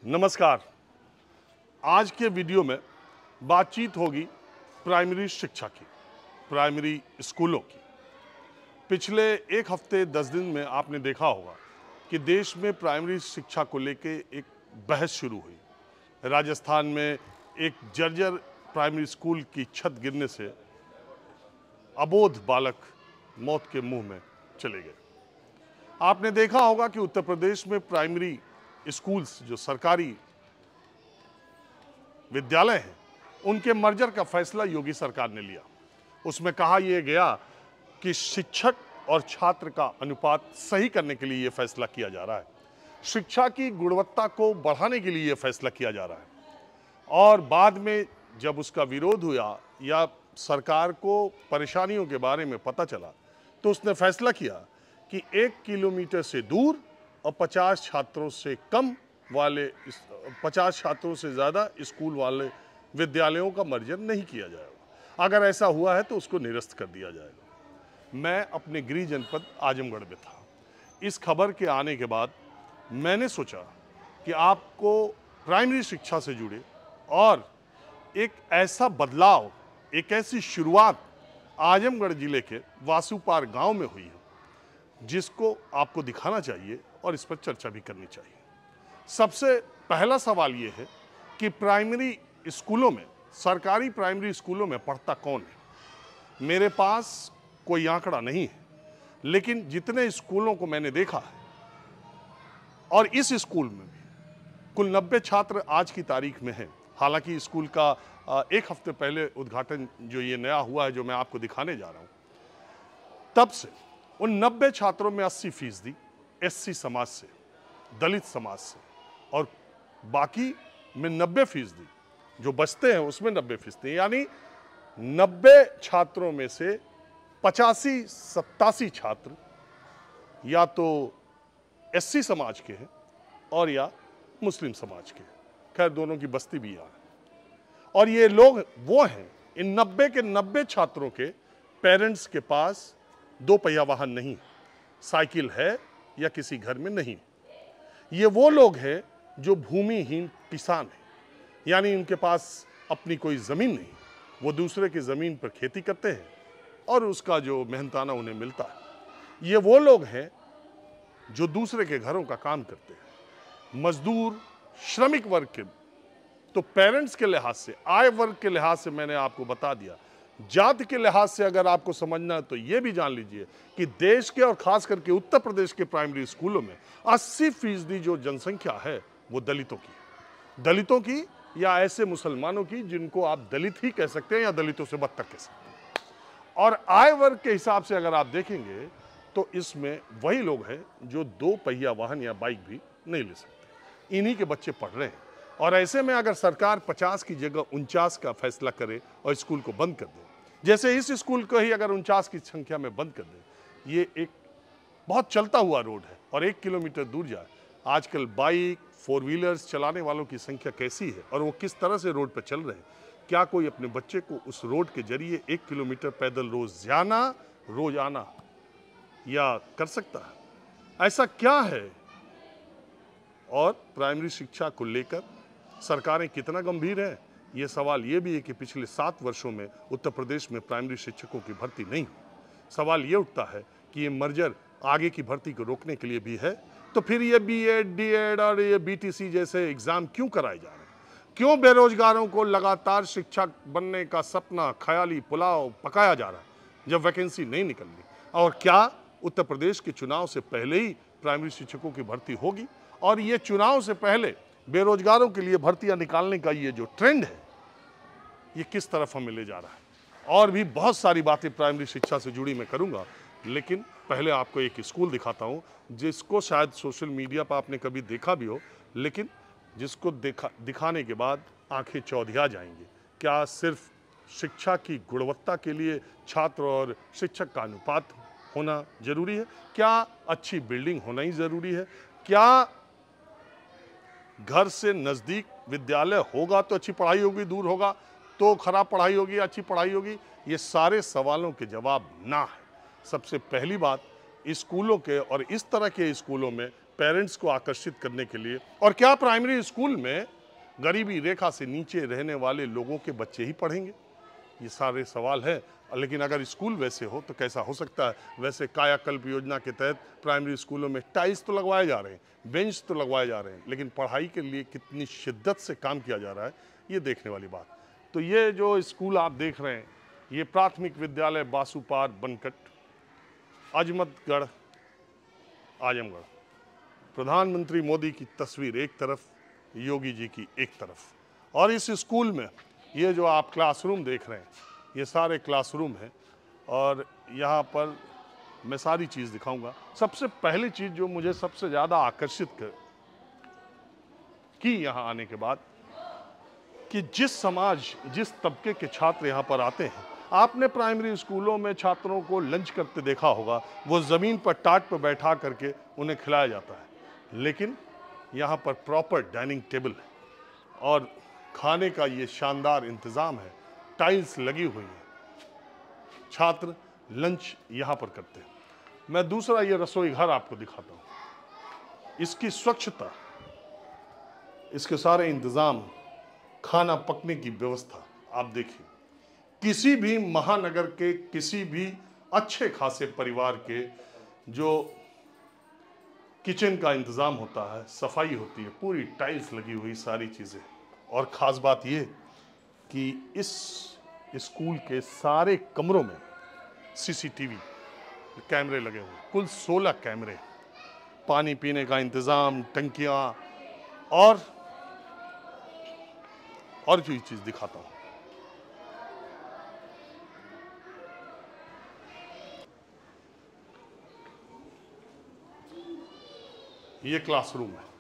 नमस्कार। आज के वीडियो में बातचीत होगी प्राइमरी शिक्षा की, प्राइमरी स्कूलों की। पिछले एक हफ्ते 10 दिन में आपने देखा होगा कि देश में प्राइमरी शिक्षा को लेके एक बहस शुरू हुई। राजस्थान में एक जर्जर प्राइमरी स्कूल की छत गिरने से अबोध बालक मौत के मुंह में चले गए। आपने देखा होगा कि उत्तर प्रदेश में प्राइमरी स्कूल्स, जो सरकारी विद्यालय हैं, उनके मर्जर का फैसला योगी सरकार ने लिया। उसमें कहा यह गया कि शिक्षक और छात्र का अनुपात सही करने के लिए यह फैसला किया जा रहा है, शिक्षा की गुणवत्ता को बढ़ाने के लिए यह फैसला किया जा रहा है। और बाद में जब उसका विरोध हुआ या सरकार को परेशानियों के बारे में पता चला, तो उसने फैसला किया कि 1 किलोमीटर से दूर और 50 छात्रों से कम वाले 50 छात्रों से ज़्यादा स्कूल वाले विद्यालयों का मर्जर नहीं किया जाएगा। अगर ऐसा हुआ है तो उसको निरस्त कर दिया जाएगा। मैं अपने गृह जनपद आजमगढ़ में था। इस खबर के आने के बाद मैंने सोचा कि आपको प्राइमरी शिक्षा से जुड़े और एक ऐसा बदलाव, एक ऐसी शुरुआत आजमगढ़ जिले के वासुपार गांव में हुई है, जिसको आपको दिखाना चाहिए और इस पर चर्चा भी करनी चाहिए। सबसे पहला सवाल ये है कि प्राइमरी स्कूलों में, सरकारी प्राइमरी स्कूलों में पढ़ता कौन है। मेरे पास कोई आंकड़ा नहीं है, लेकिन जितने स्कूलों को मैंने देखा है, और इस स्कूल में भी कुल 90 छात्र आज की तारीख में हैं। हालांकि स्कूल का एक हफ्ते पहले उद्घाटन जो ये नया हुआ है, जो मैं आपको दिखाने जा रहा हूँ, तब से उन 90 छात्रों में 80% एससी समाज से, दलित समाज से, और बाकी में 90% जो बचते हैं उसमें 90%, यानी 90 छात्रों में से 85-87 छात्र या तो एससी समाज के हैं और या मुस्लिम समाज के। खैर, दोनों की बस्ती भी यहाँ है। और ये लोग वो हैं, इन 90 के 90 छात्रों के पेरेंट्स के पास 2 पहिया वाहन नहीं, साइकिल है या किसी घर में नहीं। ये वो लोग हैं जो भूमिहीन किसान हैं, यानी उनके पास अपनी कोई ज़मीन नहीं, वो दूसरे की ज़मीन पर खेती करते हैं और उसका जो मेहनताना उन्हें मिलता है। ये वो लोग हैं जो दूसरे के घरों का काम करते हैं, मजदूर, श्रमिक वर्ग के। तो पेरेंट्स के लिहाज से, आय वर्ग के लिहाज से मैंने आपको बता दिया। जाति के लिहाज से अगर आपको समझना है तो यह भी जान लीजिए कि देश के और खास करके उत्तर प्रदेश के प्राइमरी स्कूलों में 80% जो जनसंख्या है वो दलितों की, दलितों की या ऐसे मुसलमानों की जिनको आप दलित ही कह सकते हैं या दलितों से बदतर कह सकते हैं। और आय वर्ग के हिसाब से अगर आप देखेंगे तो इसमें वही लोग हैं जो 2 पहिया वाहन या बाइक भी नहीं ले सकते। इन्हीं के बच्चे पढ़ रहे हैं। और ऐसे में अगर सरकार 50 की जगह 49 का फैसला करे और स्कूल को बंद कर दे, जैसे इस स्कूल को ही अगर 49 की संख्या में बंद कर दे, ये एक बहुत चलता हुआ रोड है और 1 किलोमीटर दूर जाए। आजकल बाइक, 4 व्हीलर्स चलाने वालों की संख्या कैसी है और वो किस तरह से रोड पर चल रहे हैं। क्या कोई अपने बच्चे को उस रोड के जरिए 1 किलोमीटर पैदल रोज जाना, रोज आना या कर सकता है? ऐसा क्या है? और प्राइमरी शिक्षा को लेकर सरकारें कितना गंभीर हैं? ये सवाल ये भी है कि पिछले 7 वर्षों में उत्तर प्रदेश में प्राइमरी शिक्षकों की भर्ती नहीं हुई। सवाल ये उठता है कि ये मर्जर आगे की भर्ती को रोकने के लिए भी है, तो फिर ये बीएड, डीएड और ये बीटीसी जैसे एग्जाम क्यों कराए जा रहे हैं? क्यों बेरोजगारों को लगातार शिक्षक बनने का सपना, ख्याली पुलाव पकाया जा रहा है जब वैकेंसी नहीं निकल रही? और क्या उत्तर प्रदेश के चुनाव से पहले ही प्राइमरी शिक्षकों की भर्ती होगी? और ये चुनाव से पहले बेरोजगारों के लिए भर्तियां निकालने का ये जो ट्रेंड है, ये किस तरफ हमें ले जा रहा है? और भी बहुत सारी बातें प्राइमरी शिक्षा से जुड़ी मैं करूंगा, लेकिन पहले आपको एक स्कूल दिखाता हूं जिसको शायद सोशल मीडिया पर आपने कभी देखा भी हो, लेकिन जिसको दिखाने के बाद आंखें चौधिया जाएंगी। क्या सिर्फ शिक्षा की गुणवत्ता के लिए छात्र और शिक्षक का अनुपात होना जरूरी है? क्या अच्छी बिल्डिंग होना ही जरूरी है? क्या घर से नज़दीक विद्यालय होगा तो अच्छी पढ़ाई होगी, दूर होगा तो खराब पढ़ाई होगी, अच्छी पढ़ाई होगी? ये सारे सवालों के जवाब ना है। सबसे पहली बात, स्कूलों के और इस तरह के स्कूलों में पेरेंट्स को आकर्षित करने के लिए। और क्या प्राइमरी स्कूल में गरीबी रेखा से नीचे रहने वाले लोगों के बच्चे ही पढ़ेंगे? ये सारे सवाल हैं। लेकिन अगर स्कूल वैसे हो तो कैसा हो सकता है? वैसे कायाकल्प योजना के तहत प्राइमरी स्कूलों में टाइल्स तो लगवाए जा रहे हैं, बेंच तो लगवाए जा रहे हैं, लेकिन पढ़ाई के लिए कितनी शिद्दत से काम किया जा रहा है, ये देखने वाली बात। तो ये जो स्कूल आप देख रहे हैं, ये प्राथमिक विद्यालय बासुपार बनकट, अजमतगढ़, आजमगढ़। प्रधानमंत्री मोदी की तस्वीर एक तरफ, योगी जी की एक तरफ। और इस स्कूल में ये जो आप क्लासरूम देख रहे हैं, ये सारे क्लासरूम हैं। और यहाँ पर मैं सारी चीज़ दिखाऊंगा। सबसे पहली चीज़ जो मुझे सबसे ज़्यादा आकर्षित की यहाँ आने के बाद, कि जिस समाज, जिस तबके के छात्र यहाँ पर आते हैं, आपने प्राइमरी स्कूलों में छात्रों को लंच करते देखा होगा, वो ज़मीन पर टाट पर बैठा करके उन्हें खिलाया जाता है। लेकिन यहाँ पर प्रॉपर डाइनिंग टेबल है और खाने का ये शानदार इंतज़ाम है, टाइल्स लगी हुई है, छात्र लंच यहाँ पर करते हैं। मैं दूसरा ये रसोई घर आपको दिखाता हूँ। इसकी स्वच्छता, इसके सारे इंतज़ाम, खाना पकने की व्यवस्था आप देखिए। किसी भी महानगर के किसी भी अच्छे खासे परिवार के जो किचन का इंतज़ाम होता है, सफाई होती है, पूरी टाइल्स लगी हुई, सारी चीज़ें। और ख़ास बात ये कि इस स्कूल के सारे कमरों में सीसीटीवी कैमरे लगे हुए, कुल 16 कैमरे, पानी पीने का इंतज़ाम, टंकियाँ, और जो चीज़ दिखाता हूँ। ये क्लासरूम है।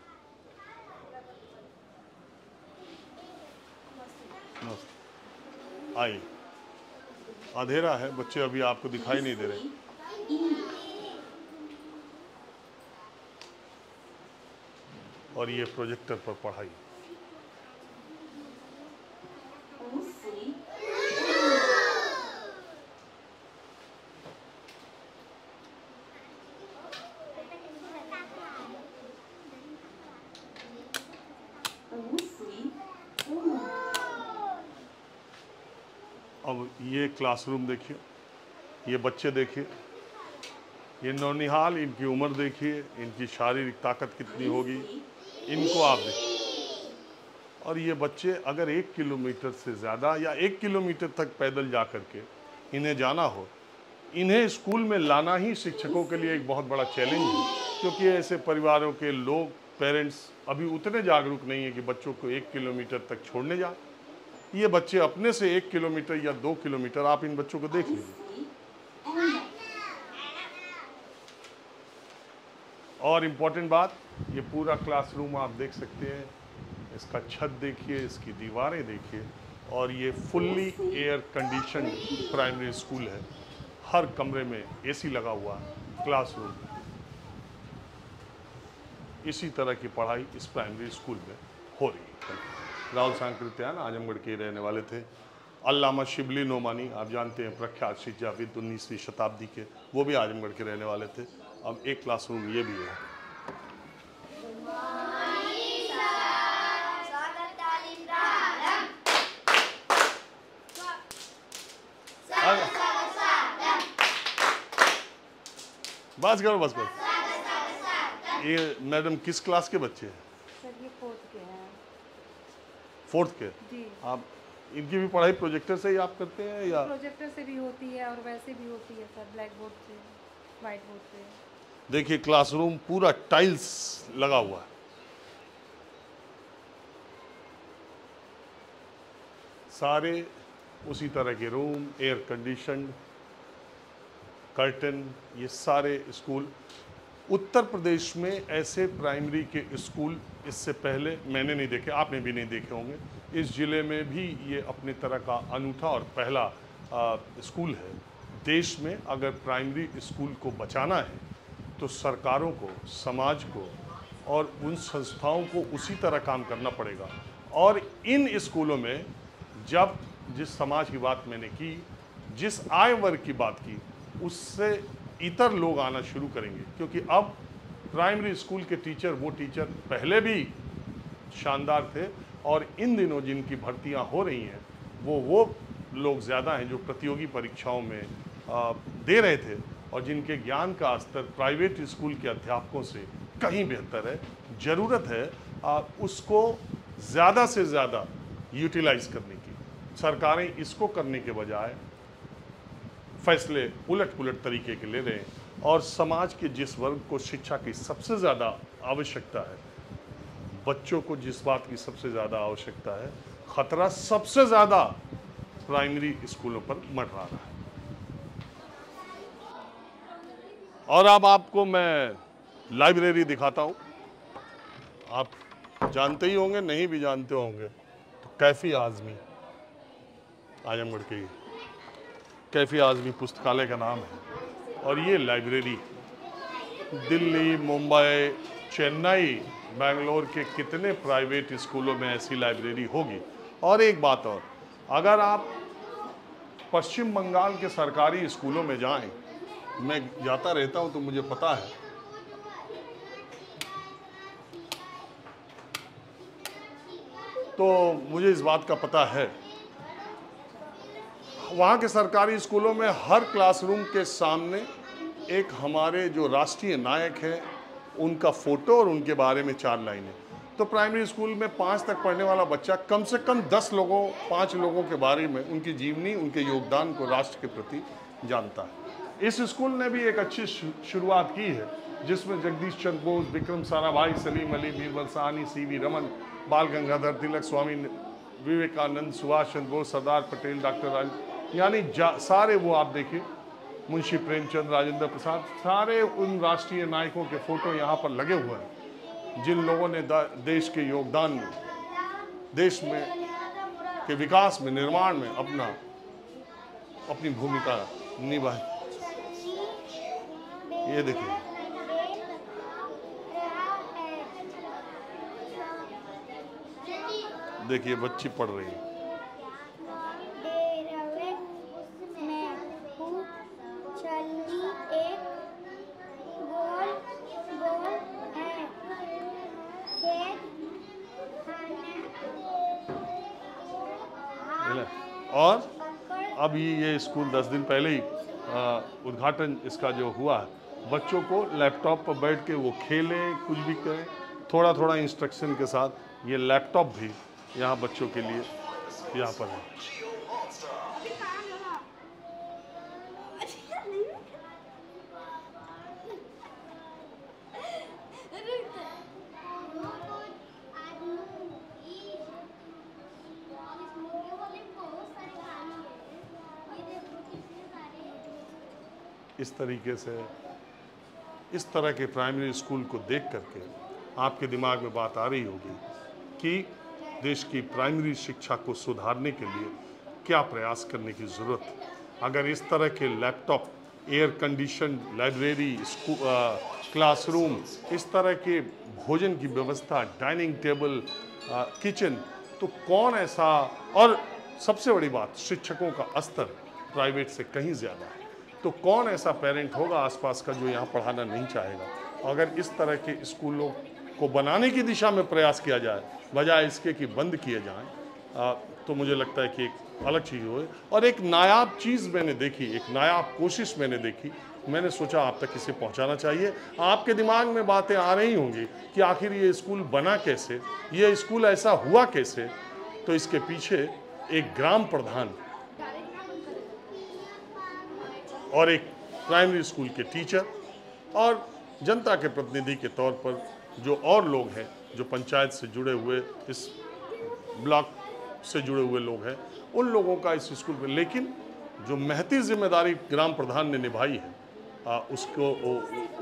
आइए, अंधेरा है, बच्चे अभी आपको दिखाई नहीं दे रहे। और ये प्रोजेक्टर पर पढ़ाई। अब ये क्लासरूम देखिए, ये बच्चे देखिए, ये नौनिहाल, इनकी उम्र देखिए, इनकी शारीरिक ताकत कितनी होगी, इनको आप देखिए। और ये बच्चे अगर 1 किलोमीटर से ज़्यादा या 1 किलोमीटर तक पैदल जा कर के इन्हें जाना हो, इन्हें स्कूल में लाना ही शिक्षकों के लिए एक बहुत बड़ा चैलेंज है। क्योंकि ऐसे परिवारों के लोग, पेरेंट्स अभी उतने जागरूक नहीं है कि बच्चों को 1 किलोमीटर तक छोड़ने जाए। ये बच्चे अपने से 1 किलोमीटर या 2 किलोमीटर, आप इन बच्चों को देख लीजिए। और इम्पोर्टेंट बात, ये पूरा क्लासरूम आप देख सकते हैं, इसका छत देखिए, इसकी दीवारें देखिए। और ये fully air condition primary school है, हर कमरे में एसी लगा हुआ क्लासरूम। इसी तरह की पढ़ाई इस प्राइमरी स्कूल में हो रही है। राहुल सांकृत्यायन आजमगढ़ के रहने वाले थे। अल्लामा शिबली नोमानी, आप जानते हैं, प्रख्यात शिक्षाविद 19वीं शताब्दी के, वो भी आजमगढ़ के रहने वाले थे। अब एक क्लासरूम ये भी है। बस करो, बस बस। ये मैडम किस क्लास के बच्चे हैं? सर ये 4th के हैं। 4th के? जी। आप इनकी भी पढ़ाई प्रोजेक्टर से ही आप करते हैं या? प्रोजेक्टर से भी होती है और वैसे भी होती है सर, ब्लैक बोर्ड से, वाइट बोर्ड से। देखिए क्लासरूम पूरा टाइल्स लगा हुआ है। सारे उसी तरह के रूम, एयर कंडीशनड, कर्टन, ये सारे स्कूल। उत्तर प्रदेश में ऐसे प्राइमरी के स्कूल इससे पहले मैंने नहीं देखे, आपने भी नहीं देखे होंगे। इस ज़िले में भी ये अपने तरह का अनूठा और पहला स्कूल है। देश में अगर प्राइमरी स्कूल को बचाना है तो सरकारों को, समाज को और उन संस्थाओं को उसी तरह काम करना पड़ेगा। और इन स्कूलों में जब जिस समाज की बात मैंने की, जिस आय वर्ग की बात की, उससे इतर लोग आना शुरू करेंगे। क्योंकि अब प्राइमरी स्कूल के टीचर वो टीचर पहले भी शानदार थे, और इन दिनों जिनकी भर्तियां हो रही हैं वो लोग ज़्यादा हैं जो प्रतियोगी परीक्षाओं में दे रहे थे, और जिनके ज्ञान का स्तर प्राइवेट स्कूल के अध्यापकों से कहीं बेहतर है। ज़रूरत है उसको ज़्यादा से ज़्यादा यूटिलाइज करने की। सरकारें इसको करने के बजाय फैसले उलट पुलट तरीके के ले रहे हैं, और समाज के जिस वर्ग को शिक्षा की सबसे ज़्यादा आवश्यकता है, बच्चों को जिस बात की सबसे ज़्यादा आवश्यकता है, खतरा सबसे ज़्यादा प्राइमरी स्कूलों पर मंडरा रहा है। और अब आपको मैं लाइब्रेरी दिखाता हूँ। आप जानते ही होंगे, नहीं भी जानते होंगे तो कैफ़ी आज़मी, आजमगढ़ के कैफ़ी आज़मी पुस्तकालय का नाम है। और ये लाइब्रेरी दिल्ली, मुंबई, चेन्नई, बेंगलोर के कितने प्राइवेट स्कूलों में ऐसी लाइब्रेरी होगी। और एक बात और, अगर आप पश्चिम बंगाल के सरकारी स्कूलों में जाएं, मैं जाता रहता हूं तो मुझे पता है, तो मुझे इस बात का पता है, वहाँ के सरकारी स्कूलों में हर क्लासरूम के सामने एक हमारे जो राष्ट्रीय नायक हैं उनका फ़ोटो और उनके बारे में 4 लाइनें। तो प्राइमरी स्कूल में 5 तक पढ़ने वाला बच्चा कम से कम 5 लोगों के बारे में, उनकी जीवनी, उनके योगदान को राष्ट्र के प्रति जानता है। इस स्कूल ने भी एक अच्छी शुरुआत की है, जिसमें जगदीश चंद्र बोस, विक्रम साराभाई, सलीम अली, बीरबल साहनी, सीवी रमन, बाल गंगाधर तिलक, स्वामी विवेकानंद, सुभाष चंद्र बोस, सरदार पटेल, डॉक्टर यानी सारे वो आप देखिए, मुंशी प्रेमचंद, राजेंद्र प्रसाद, सारे उन राष्ट्रीय नायकों के फोटो यहाँ पर लगे हुए हैं, जिन लोगों ने देश के योगदान में, देश में के विकास में, निर्माण में अपनी भूमिका निभाई। ये देखिए, देखिए बच्ची पढ़ रही है। और अब ये स्कूल 10 दिन पहले ही उद्घाटन इसका जो हुआ है, बच्चों को लैपटॉप पर बैठ के वो खेलें, कुछ भी करें, थोड़ा थोड़ा इंस्ट्रक्शन के साथ। ये लैपटॉप भी यहाँ बच्चों के लिए यहाँ पर है। इस तरीके से, इस तरह के प्राइमरी स्कूल को देख करके आपके दिमाग में बात आ रही होगी कि देश की प्राइमरी शिक्षा को सुधारने के लिए क्या प्रयास करने की ज़रूरत है। अगर इस तरह के laptop, air condition library, classroom, इस तरह के भोजन की व्यवस्था, डाइनिंग टेबल, किचन, तो कौन ऐसा, और सबसे बड़ी बात, शिक्षकों का स्तर प्राइवेट से कहीं ज़्यादा है, तो कौन ऐसा पेरेंट होगा आसपास का जो यहाँ पढ़ाना नहीं चाहेगा। अगर इस तरह के स्कूलों को बनाने की दिशा में प्रयास किया जाए, बजाय इसके कि बंद किए जाएं, तो मुझे लगता है कि एक अलग चीज़ हो। और एक नायाब चीज़ मैंने देखी, एक नायाब कोशिश मैंने देखी, मैंने सोचा आप तक इसे पहुँचाना चाहिए। आपके दिमाग में बातें आ रही होंगी कि आखिर ये स्कूल बना कैसे, ये स्कूल ऐसा हुआ कैसे। तो इसके पीछे एक ग्राम प्रधान और एक प्राइमरी स्कूल के टीचर और जनता के प्रतिनिधि के तौर पर जो और लोग हैं, जो पंचायत से जुड़े हुए, इस ब्लॉक से जुड़े हुए लोग हैं, उन लोगों का इस स्कूल में, लेकिन जो महती जिम्मेदारी ग्राम प्रधान ने निभाई है,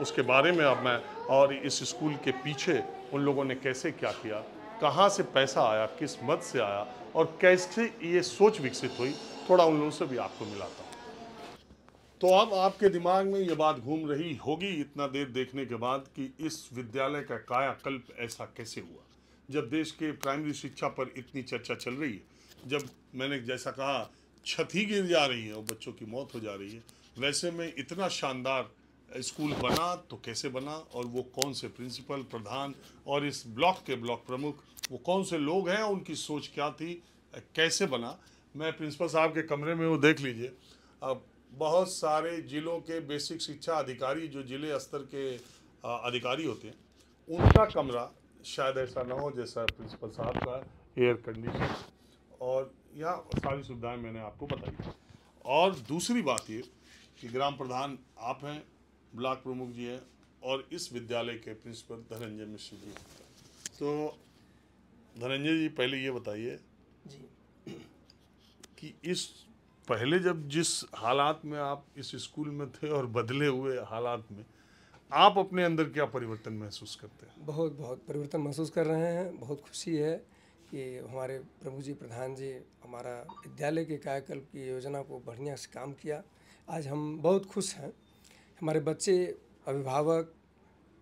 उसके बारे में अब मैं, और इस स्कूल के पीछे उन लोगों ने कैसे क्या किया, कहाँ से पैसा आया, किस मद से आया, और कैसे ये सोच विकसित हुई, थोड़ा उन लोगों से भी आपको मिलाता हूँ। तो अब आपके दिमाग में ये बात घूम रही होगी इतना देर देखने के बाद कि इस विद्यालय का कायाकल्प ऐसा कैसे हुआ, जब देश के प्राइमरी शिक्षा पर इतनी चर्चा चल रही है, जब मैंने जैसा कहा छत ही गिर जा रही है और बच्चों की मौत हो जा रही है, वैसे में इतना शानदार स्कूल बना तो कैसे बना, और वो कौन से प्रिंसिपल, प्रधान और इस ब्लॉक के ब्लॉक प्रमुख वो कौन से लोग हैं, उनकी सोच क्या थी, कैसे बना। मैं प्रिंसिपल साहब के कमरे में वो देख लीजिए, अब बहुत सारे जिलों के बेसिक शिक्षा अधिकारी जो जिले स्तर के अधिकारी होते हैं, उनका कमरा शायद ऐसा ना हो जैसा प्रिंसिपल साहब का, एयर कंडीशन और यहाँ सारी सुविधाएं मैंने आपको बताई। और दूसरी बात ये कि ग्राम प्रधान आप हैं, ब्लॉक प्रमुख जी हैं, और इस विद्यालय के प्रिंसिपल धनंजय मिश्र जी। तो धनंजय जी पहले ये बताइए जी कि इस पहले जब जिस हालात में आप इस स्कूल में थे और बदले हुए हालात में आप अपने अंदर क्या परिवर्तन महसूस करते हैं? बहुत बहुत परिवर्तन महसूस कर रहे हैं। बहुत खुशी है कि हमारे प्रभु जी, प्रधान जी हमारा विद्यालय के कायाकल्प की योजना को बढ़िया से काम किया। आज हम बहुत खुश हैं। हमारे बच्चे, अभिभावक,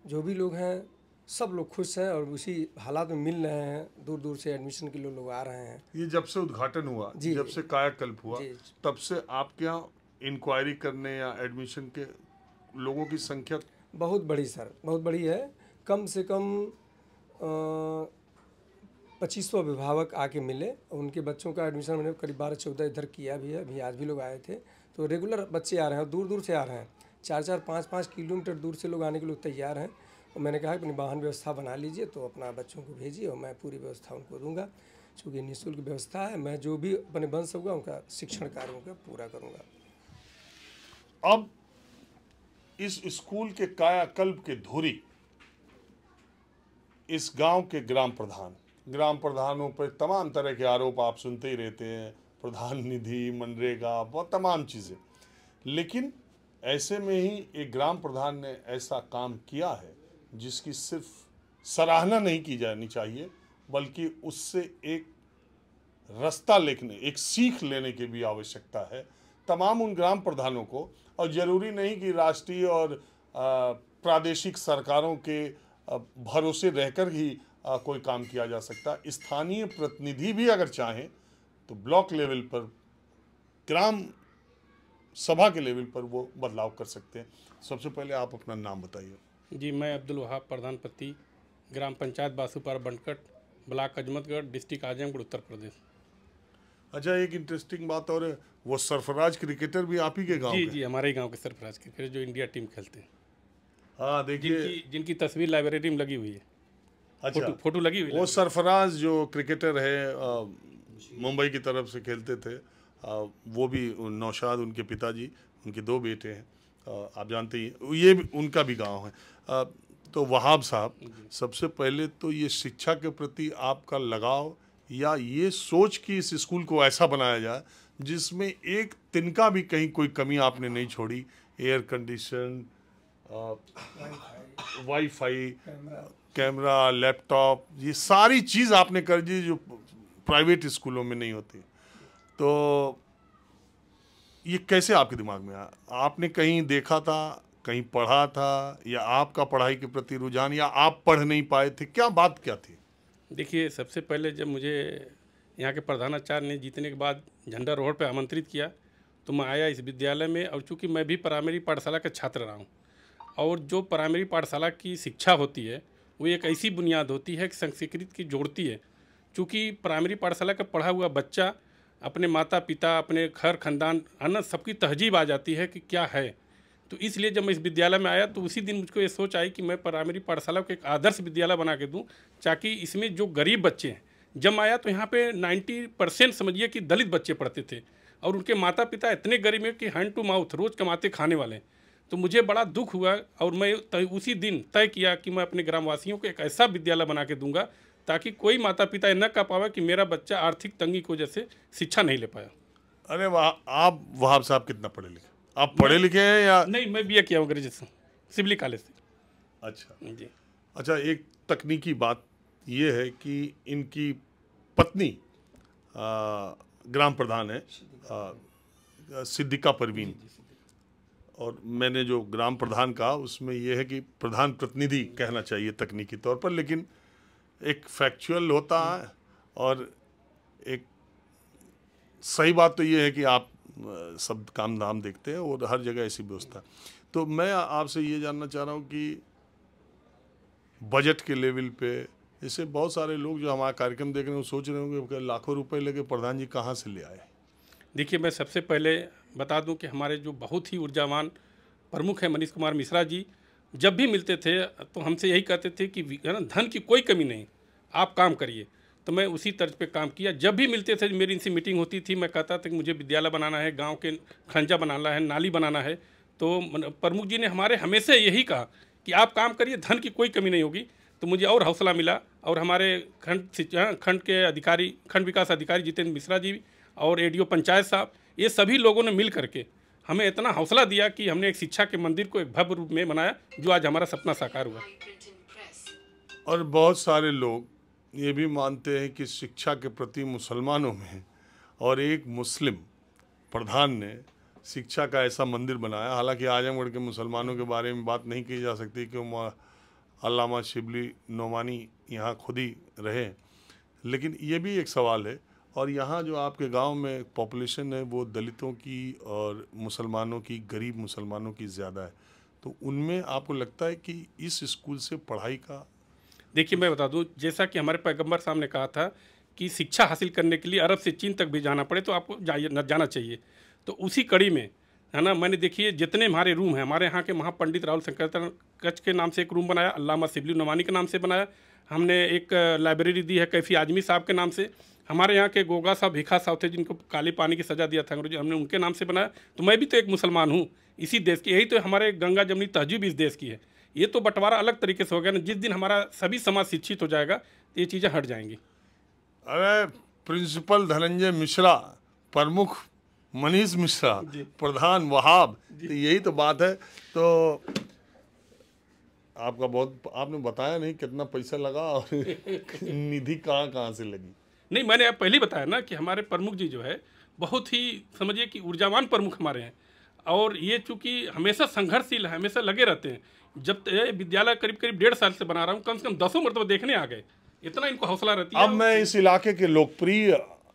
जो भी लोग हैं, सब लोग खुश हैं और उसी हालात में मिल रहे हैं। दूर दूर से एडमिशन के लिए लोग आ रहे हैं। ये जब से उद्घाटन हुआ, जी, जब से कायाकल्प हुआ, जी। तब से आपके यहाँ इंक्वायरी करने या एडमिशन के लोगों की संख्या बहुत बड़ी सर, बहुत बड़ी है। कम से कम 2500 अभिभावक आके मिले। उनके बच्चों का एडमिशन मैंने करीब 12-14 इधर किया भी है। अभी आज भी लोग आए थे। तो रेगुलर बच्चे आ रहे हैं, दूर दूर से आ रहे हैं। 4-4, 5-5 किलोमीटर दूर से लोग आने के लिए तैयार हैं। और मैंने कहा कि अपनी वाहन व्यवस्था बना लीजिए, तो अपना बच्चों को भेजिए और मैं पूरी व्यवस्था उनको दूंगा। चूँकि निःशुल्क व्यवस्था है, मैं जो भी अपने बन सकूँगा उनका शिक्षण कार्य उनका पूरा करूँगा। अब इस स्कूल के कायाकल्प के धुरी इस गांव के ग्राम प्रधानों पर तमाम तरह के आरोप आप सुनते ही रहते हैं, प्रधान निधि, मनरेगा, बहुत तमाम चीज़ें। लेकिन ऐसे में ही एक ग्राम प्रधान ने ऐसा काम किया है जिसकी सिर्फ सराहना नहीं की जानी चाहिए, बल्कि उससे एक रास्ता लेने, एक सीख लेने की भी आवश्यकता है तमाम उन ग्राम प्रधानों को। और ज़रूरी नहीं कि राष्ट्रीय और प्रादेशिक सरकारों के भरोसे रहकर ही कोई काम किया जा सकता। स्थानीय प्रतिनिधि भी अगर चाहें तो ब्लॉक लेवल पर, ग्राम सभा के लेवल पर वो बदलाव कर सकते हैं। सबसे पहले आप अपना नाम बताइए। जी, मैं अब्दुल वहाब, प्रधानपति, ग्राम पंचायत बासुपार बनकट, ब्लॉक अजमतगढ़, डिस्ट्रिक्ट आजमगढ़, उत्तर प्रदेश। अच्छा, एक इंटरेस्टिंग बात और है, वो सरफराज क्रिकेटर भी आप ही के गांव जी के? जी, हमारे ही गांव के सरफराज क्रिकेटर जो इंडिया टीम खेलते हैं। हाँ, देखिए जिनकी तस्वीर लाइब्रेरी में लगी हुई है। अच्छा, फोटो लगी हुई है। वो सरफराज जो क्रिकेटर है, मुंबई की तरफ से खेलते थे, वो भी नौशाद, उनके पिताजी, उनके 2 बेटे हैं, आप जानते ही हैं, ये भी उनका भी गांव है। तो वहाब साहब, सबसे पहले तो ये शिक्षा के प्रति आपका लगाव या ये सोच कि इस स्कूल को ऐसा बनाया जाए जिसमें एक तिनका भी कहीं कोई कमी आपने नहीं छोड़ी, air condition, wifi, camera, laptop, ये सारी चीज़ आपने कर दी जो प्राइवेट स्कूलों में नहीं होती। तो ये कैसे आपके दिमाग में आया? आपने कहीं देखा था, कहीं पढ़ा था, या आपका पढ़ाई के प्रति रुझान, या आप पढ़ नहीं पाए थे, क्या बात क्या थी? देखिए, सबसे पहले जब मुझे यहाँ के प्रधानाचार्य ने जीतने के बाद झंडा रोड पे आमंत्रित किया तो मैं आया इस विद्यालय में। और चूँकि मैं भी प्राइमरी पाठशाला का छात्र रहा हूँ, और जो प्राइमरी पाठशाला की शिक्षा होती है वो एक ऐसी बुनियाद होती है कि संस्कृति की जोड़ती है। चूँकि प्राइमरी पाठशाला का पढ़ा हुआ बच्चा अपने माता पिता, अपने घर खानदान, अन्य सबकी तहजीब आ जाती है कि क्या है। तो इसलिए जब मैं इस विद्यालय में आया तो उसी दिन मुझको ये सोच आई कि मैं प्राइमरी पाठशाला को एक आदर्श विद्यालय बना के दूँ, ताकि इसमें जो गरीब बच्चे हैं, जब मैं आया तो यहाँ पे 90% समझिए कि दलित बच्चे पढ़ते थे, और उनके माता पिता इतने गरीब हैं कि हैंड टू माउथ रोज़ कमाते खाने वाले। तो मुझे बड़ा दुख हुआ और मैं उसी दिन तय किया कि मैं अपने ग्रामवासियों को एक ऐसा विद्यालय बना के दूंगा ताकि कोई माता पिता ये न कह पावे कि मेरा बच्चा आर्थिक तंगी की वजह से शिक्षा नहीं ले पाया। अरे वाह, आप वहाब साहब कितना पढ़े लिखे? आप पढ़े लिखे हैं या नहीं? मैं बीए किया हूँ, ग्रेजुएशन सिवली कॉलेज से। अच्छा जी। अच्छा, एक तकनीकी बात ये है कि इनकी पत्नी ग्राम प्रधान है, सिद्दीका परवीन, और मैंने जो ग्राम प्रधान कहा उसमें यह है कि प्रधान प्रतिनिधि कहना चाहिए तकनीकी तौर पर, लेकिन एक फैक्चुअल होता है और एक सही बात तो ये है कि आप सब काम धाम देखते हैं और हर जगह ऐसी व्यवस्था। तो मैं आपसे ये जानना चाह रहा हूँ कि बजट के लेवल पे जैसे बहुत सारे लोग जो हमारा कार्यक्रम देख रहे हैं वो सोच रहे होंगे कि लाखों रुपए लगे, प्रधान जी कहाँ से ले आए? देखिए, मैं सबसे पहले बता दूं कि हमारे जो बहुत ही ऊर्जावान प्रमुख हैं मनीष कुमार मिश्रा जी, जब भी मिलते थे तो हमसे यही कहते थे कि है ना, धन की कोई कमी नहीं, आप काम करिए। तो मैं उसी तर्ज पे काम किया। जब भी मिलते थे, मेरी इनसे मीटिंग होती थी, मैं कहता था कि मुझे विद्यालय बनाना है, गांव के खंजा बनाना है, नाली बनाना है। तो प्रमुख जी ने हमारे हमेशा यही कहा कि आप काम करिए, धन की कोई कमी नहीं होगी। तो मुझे और हौसला मिला, और हमारे खंड के अधिकारी, खंड विकास अधिकारी जितेंद्र मिश्रा जी और एडीओ पंचायत साहब, ये सभी लोगों ने मिल करके हमें इतना हौसला दिया कि हमने एक शिक्षा के मंदिर को एक भव्य रूप में बनाया, जो आज हमारा सपना साकार हुआ। और बहुत सारे लोग ये भी मानते हैं कि शिक्षा के प्रति मुसलमानों में और एक मुस्लिम प्रधान ने शिक्षा का ऐसा मंदिर बनाया। हालांकि आजमगढ़ के मुसलमानों के बारे में बात नहीं की जा सकती कि अल्लामा शिबली नोमानी यहाँ खुद ही रहे, लेकिन ये भी एक सवाल है। और यहाँ जो आपके गांव में पॉपुलेशन है वो दलितों की और मुसलमानों की, गरीब मुसलमानों की ज़्यादा है, तो उनमें आपको लगता है कि इस स्कूल से पढ़ाई का? देखिए, मैं बता दूं, जैसा कि हमारे पैगंबर साहब ने कहा था कि शिक्षा हासिल करने के लिए अरब से चीन तक भी जाना पड़े तो आपको जाना चाहिए। तो उसी कड़ी में, है ना, मैंने देखिए जितने हमारे रूम हैं, हमारे यहाँ के महापंडित राहुल शंकर कच्छ के नाम से एक रूम बनाया, अल्लामा शिबली नोमानी के नाम से बनाया। हमने एक लाइब्रेरी दी है कैफी आजमी साहब के नाम से। हमारे यहाँ के गोगा साहब, भिखा साहब थे जिनको काले पानी की सज़ा दिया था अंग्रेजी, हमने उनके नाम से बनाया। तो मैं भी तो एक मुसलमान हूँ इसी देश की, यही तो हमारे गंगा जमनी तहजीब इस देश की है। ये तो बंटवारा अलग तरीके से हो गया ना। जिस दिन हमारा सभी समाज शिक्षित हो जाएगा तो ये चीज़ें हट जाएंगी। अरे प्रिंसिपल धनंजय मिश्रा, प्रमुख मनीष मिश्रा, प्रधान वहाब, तो यही तो बात है। तो आपका बहुत, आपने बताया नहीं कितना पैसा लगा और निधि कहाँ से लगी? नहीं, मैंने आप पहले ही बताया ना कि हमारे प्रमुख जी जो है बहुत ही, समझिए कि ऊर्जावान प्रमुख हमारे हैं, और ये चूँकि हमेशा संघर्षशील है, हमेशा लगे रहते हैं। जब विद्यालय करीब 1.5 साल से बना रहा हूँ, कम से कम 10 मरतबा देखने आ गए, इतना इनको हौसला रहती है। अब मैं इस इलाके के लोकप्रिय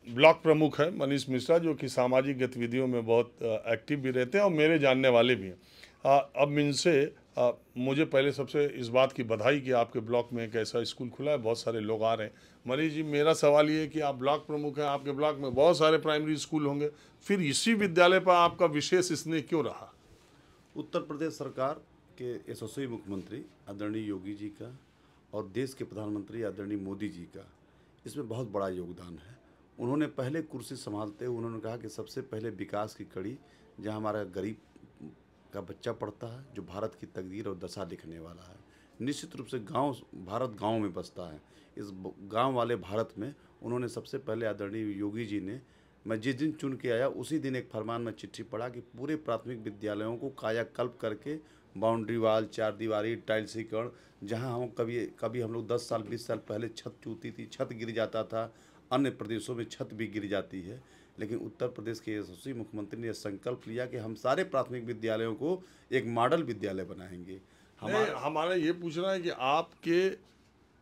ब्लॉक प्रमुख है मनीष मिश्रा, जो कि सामाजिक गतिविधियों में बहुत एक्टिव भी रहते हैं और मेरे जानने वाले भी हैं। अब इनसे मुझे पहले सबसे इस बात की बधाई कि आपके ब्लॉक में एक ऐसा स्कूल खुला है, बहुत सारे लोग आ रहे हैं। मनीष जी, मेरा सवाल ये है कि आप ब्लॉक प्रमुख हैं, आपके ब्लॉक में बहुत सारे प्राइमरी स्कूल होंगे, फिर इसी विद्यालय पर आपका विशेष स्नेह क्यों रहा? उत्तर प्रदेश सरकार के यशस्वी मुख्यमंत्री आदरणीय योगी जी का और देश के प्रधानमंत्री आदरणीय मोदी जी का इसमें बहुत बड़ा योगदान है। उन्होंने पहले कुर्सी संभालते हुए उन्होंने कहा कि सबसे पहले विकास की कड़ी, जहां हमारा गरीब का बच्चा पढ़ता है, जो भारत की तकदीर और दशा लिखने वाला है। निश्चित रूप से भारत गांव में बसता है। इस गांव वाले भारत में उन्होंने सबसे पहले आदरणीय योगी जी ने, मैं जिस दिन चुन के आया उसी दिन एक फरमान में चिट्ठी पढ़ा कि पूरे प्राथमिक विद्यालयों को कायाकल्प करके बाउंड्री वाल, 4 दीवारी, टाइल्सीकरण, जहां हम कभी हम लोग 10 साल 20 साल पहले छत चूती थी, छत गिर जाता था, अन्य प्रदेशों में छत भी गिर जाती है, लेकिन उत्तर प्रदेश के यशस्वी मुख्यमंत्री ने संकल्प लिया कि हम सारे प्राथमिक विद्यालयों को एक मॉडल विद्यालय बनाएंगे। हमारा ये पूछना है कि आपके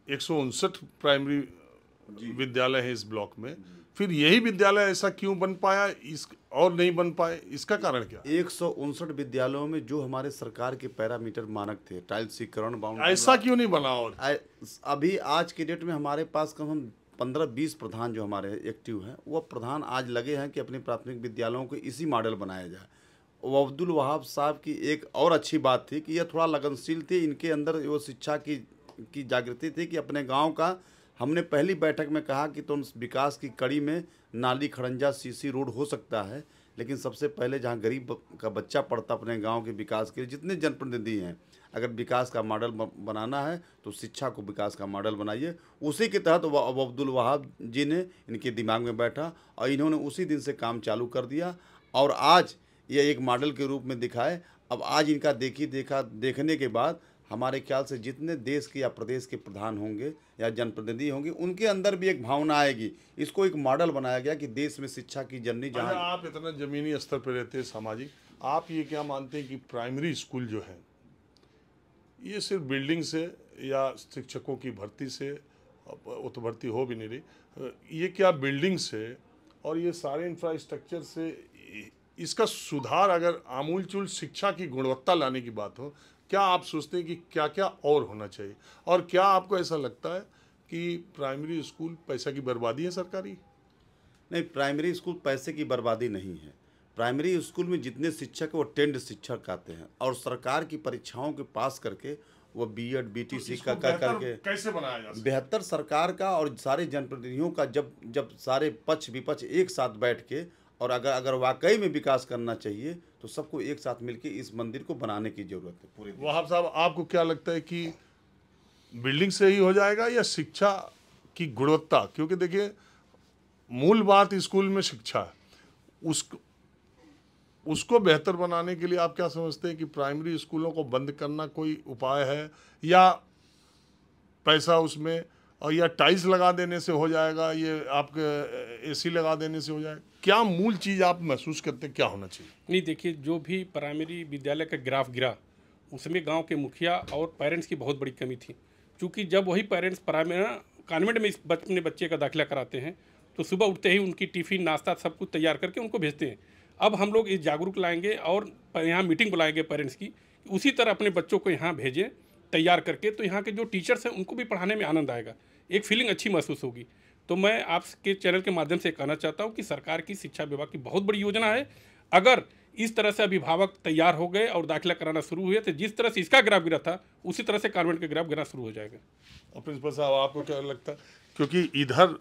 159 प्राइमरी विद्यालय हैं इस ब्लॉक में, फिर यही विद्यालय ऐसा क्यों बन पाया, इस और नहीं बन पाए, इसका कारण क्या? 159 विद्यालयों में जो हमारे सरकार के पैरामीटर मानक थे, टाइल्सीकरण, बाउंड्री, ऐसा क्यों नहीं बना? और अभी आज के डेट में हमारे पास कम 15-20 प्रधान जो हमारे एक्टिव हैं, वो प्रधान आज लगे हैं कि अपने प्राथमिक विद्यालयों को इसी मॉडल बनाया जाए। अब्दुल वहाब साहब की एक और अच्छी बात थी कि ये थोड़ा लगनशील थे, इनके अंदर वो शिक्षा की जागृति थी कि अपने गांव का, हमने पहली बैठक में कहा कि तो विकास की कड़ी में नाली, खड़ंजा, सीसी रोड हो सकता है, लेकिन सबसे पहले जहां गरीब का बच्चा पढ़ता अपने गांव के विकास के लिए, जितने जनप्रतिनिधि हैं, अगर विकास का मॉडल बनाना है तो शिक्षा को विकास का मॉडल बनाइए। उसी के तहत अब्दुल वहाब जी ने इनके दिमाग में बैठा और इन्होंने उसी दिन से काम चालू कर दिया और आज ये एक मॉडल के रूप में दिखाए। अब आज इनका देखने के बाद हमारे ख्याल से जितने देश के या प्रदेश के प्रधान होंगे या जनप्रतिनिधि होंगे, उनके अंदर भी एक भावना आएगी। इसको एक मॉडल बनाया गया कि देश में शिक्षा की जननी, जहाँ आप इतना जमीनी स्तर पर रहते हैं, सामाजिक, आप ये क्या मानते हैं कि प्राइमरी स्कूल जो है ये सिर्फ बिल्डिंग से या शिक्षकों की भर्ती से, वो तो भर्ती हो भी नहीं रही, ये क्या बिल्डिंग से और ये सारे इंफ्रास्ट्रक्चर से इसका सुधार, अगर आमूलचूल शिक्षा की गुणवत्ता लाने की बात हो, क्या आप सोचते हैं कि क्या क्या और होना चाहिए? और क्या आपको ऐसा लगता है कि प्राइमरी स्कूल पैसा की बर्बादी है सरकारी? नहीं, प्राइमरी स्कूल पैसे की बर्बादी नहीं है। प्राइमरी स्कूल में जितने शिक्षक हैं वो टेंड शिक्षक आते हैं और सरकार की परीक्षाओं के पास करके वो बीएड बीटीसी का कर करके कैसे बनाया जा सकता है? बेहतर सरकार का और सारे जनप्रतिनिधियों का जब सारे पक्ष विपक्ष एक साथ बैठ के, और अगर वाकई में विकास करना चाहिए तो सबको एक साथ मिलकर इस मंदिर को बनाने की जरूरत है पूरे देश। वहाब साहब, आपको क्या लगता है कि बिल्डिंग से ही हो जाएगा या शिक्षा की गुणवत्ता? क्योंकि देखिए, मूल बात स्कूल में शिक्षा है, उसको बेहतर बनाने के लिए आप क्या समझते हैं कि प्राइमरी स्कूलों को बंद करना कोई उपाय है, या पैसा उसमें, और या टाइल्स लगा देने से हो जाएगा, ये आपके एसी लगा देने से हो जाएगा? क्या मूल चीज़ आप महसूस करते हैं क्या होना चाहिए? नहीं, देखिए, जो भी प्राइमरी विद्यालय का ग्राफ गिरा उसमें गांव के मुखिया और पेरेंट्स की बहुत बड़ी कमी थी। क्योंकि जब वही पेरेंट्स प्राइमरी कॉन्वेंट में अपने बच्चे का दाखिला कराते हैं तो सुबह उठते ही उनकी टिफ़िन नाश्ता सब कुछ तैयार करके उनको भेजते हैं। अब हम लोग इस जागरूक लाएंगे और यहाँ मीटिंग बुलाएंगे पेरेंट्स की, उसी तरह अपने बच्चों को यहाँ भेजें तैयार करके, तो यहाँ के जो टीचर्स हैं उनको भी पढ़ाने में आनंद आएगा, एक फीलिंग अच्छी महसूस होगी। तो मैं आपके चैनल के माध्यम से कहना चाहता हूँ कि सरकार की शिक्षा विभाग की बहुत बड़ी योजना है। अगर इस तरह से अभिभावक तैयार हो गए और दाखिला कराना शुरू हुए तो जिस तरह से इसका ग्राफ गिरा था उसी तरह से कॉन्वेंट का ग्राफ गिरना शुरू हो जाएगा। और प्रिंसिपल साहब, आपको क्या लगता है? क्योंकि इधर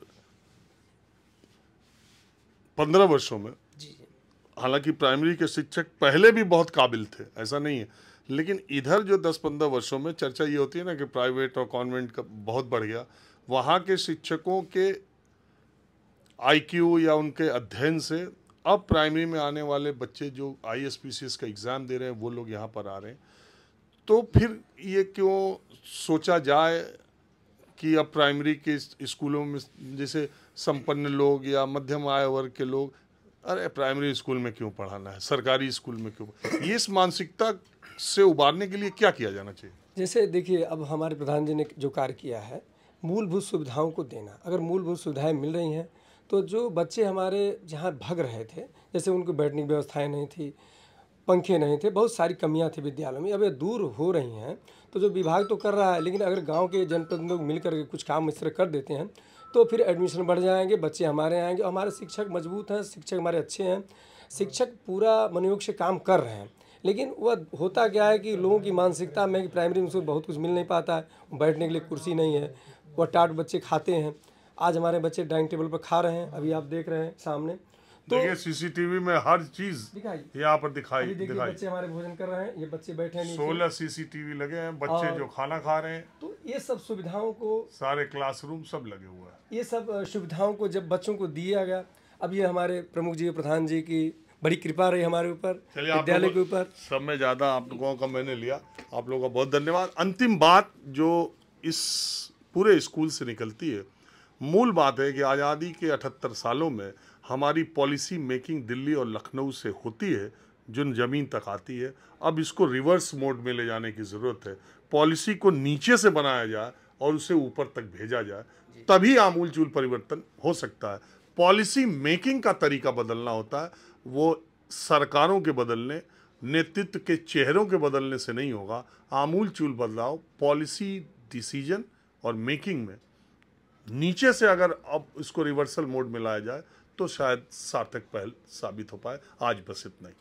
15 वर्षों में हालांकि प्राइमरी के शिक्षक पहले भी बहुत काबिल थे, ऐसा नहीं है, लेकिन इधर जो 10-15 वर्षों में चर्चा ये होती है ना कि प्राइवेट और कॉन्वेंट का बहुत बढ़ गया, वहाँ के शिक्षकों के आईक्यू या उनके अध्ययन से अब प्राइमरी में आने वाले बच्चे जो ISPCS का एग्ज़ाम दे रहे हैं वो लोग यहाँ पर आ रहे हैं। तो फिर ये क्यों सोचा जाए कि अब प्राइमरी के स्कूलों में जैसे संपन्न लोग या मध्यम आय वर्ग के लोग, अरे प्राइमरी स्कूल में क्यों पढ़ाना है, सरकारी स्कूल में क्यों? ये इस मानसिकता से उबारने के लिए क्या किया जाना चाहिए? जैसे देखिए, अब हमारे प्रधान जी ने जो कार्य किया है, मूलभूत सुविधाओं को देना। अगर मूलभूत सुविधाएं मिल रही हैं तो जो बच्चे हमारे जहाँ भग रहे थे, जैसे उनको बैठने की व्यवस्थाएं नहीं थी, पंखे नहीं थे, बहुत सारी कमियां थी विद्यालयों में, अब ये दूर हो रही हैं। तो जो विभाग तो कर रहा है, लेकिन अगर गांव के जनप्रतिनिधि लोग मिलकर के कुछ काम इस तरह कर देते हैं तो फिर एडमिशन बढ़ जाएंगे, बच्चे हमारे आएंगे, हमारे शिक्षक मजबूत हैं, शिक्षक हमारे अच्छे हैं, शिक्षक पूरा मनोयोग से काम कर रहे हैं। लेकिन वह होता क्या है कि लोगों की मानसिकता में कि प्राइमरी में बहुत कुछ मिल नहीं पाता है, बैठने के लिए कुर्सी नहीं है, वह टाट बच्चे खाते हैं। आज हमारे बच्चे डाइनिंग टेबल पर खा रहे हैं, अभी आप देख रहे हैं सामने। तो देखिए CCTV में हर चीज यहाँ पर दिखाई बच्चे हमारे भोजन कर रहे हैं, ये बच्चे बैठे हैं, 16 CCTV लगे हैं, बच्चे जो खाना खा रहे हैं। तो ये सब सुविधाओं को, सारे क्लासरूम सब लगे हुए हैं, ये सब सुविधाओं को जब बच्चों को दिया गया, अब ये हमारे प्रमुख जी, प्रधान जी की बड़ी कृपा रही हमारे ऊपर, विद्यालय के ऊपर। सब में ज़्यादा आप लोगों का मैंने लिया, आप लोगों का बहुत धन्यवाद। अंतिम बात जो इस पूरे स्कूल से निकलती है, मूल बात है कि आज़ादी के 78 सालों में हमारी पॉलिसी मेकिंग दिल्ली और लखनऊ से होती है, जो ज़मीन तक आती है। अब इसको रिवर्स मोड में ले जाने की ज़रूरत है, पॉलिसी को नीचे से बनाया जाए और उसे ऊपर तक भेजा जाए, तभी आमूलचूल परिवर्तन हो सकता है। पॉलिसी मेकिंग का तरीका बदलना होता है, वो सरकारों के बदलने, नेतृत्व के चेहरों के बदलने से नहीं होगा। आमूलचूल बदलाव पॉलिसी डिसीजन और मेकिंग में नीचे से अगर अब इसको रिवर्सल मोड में लाया जाए तो शायद सार्थक पहल साबित हो पाए। आज बस इतना ही।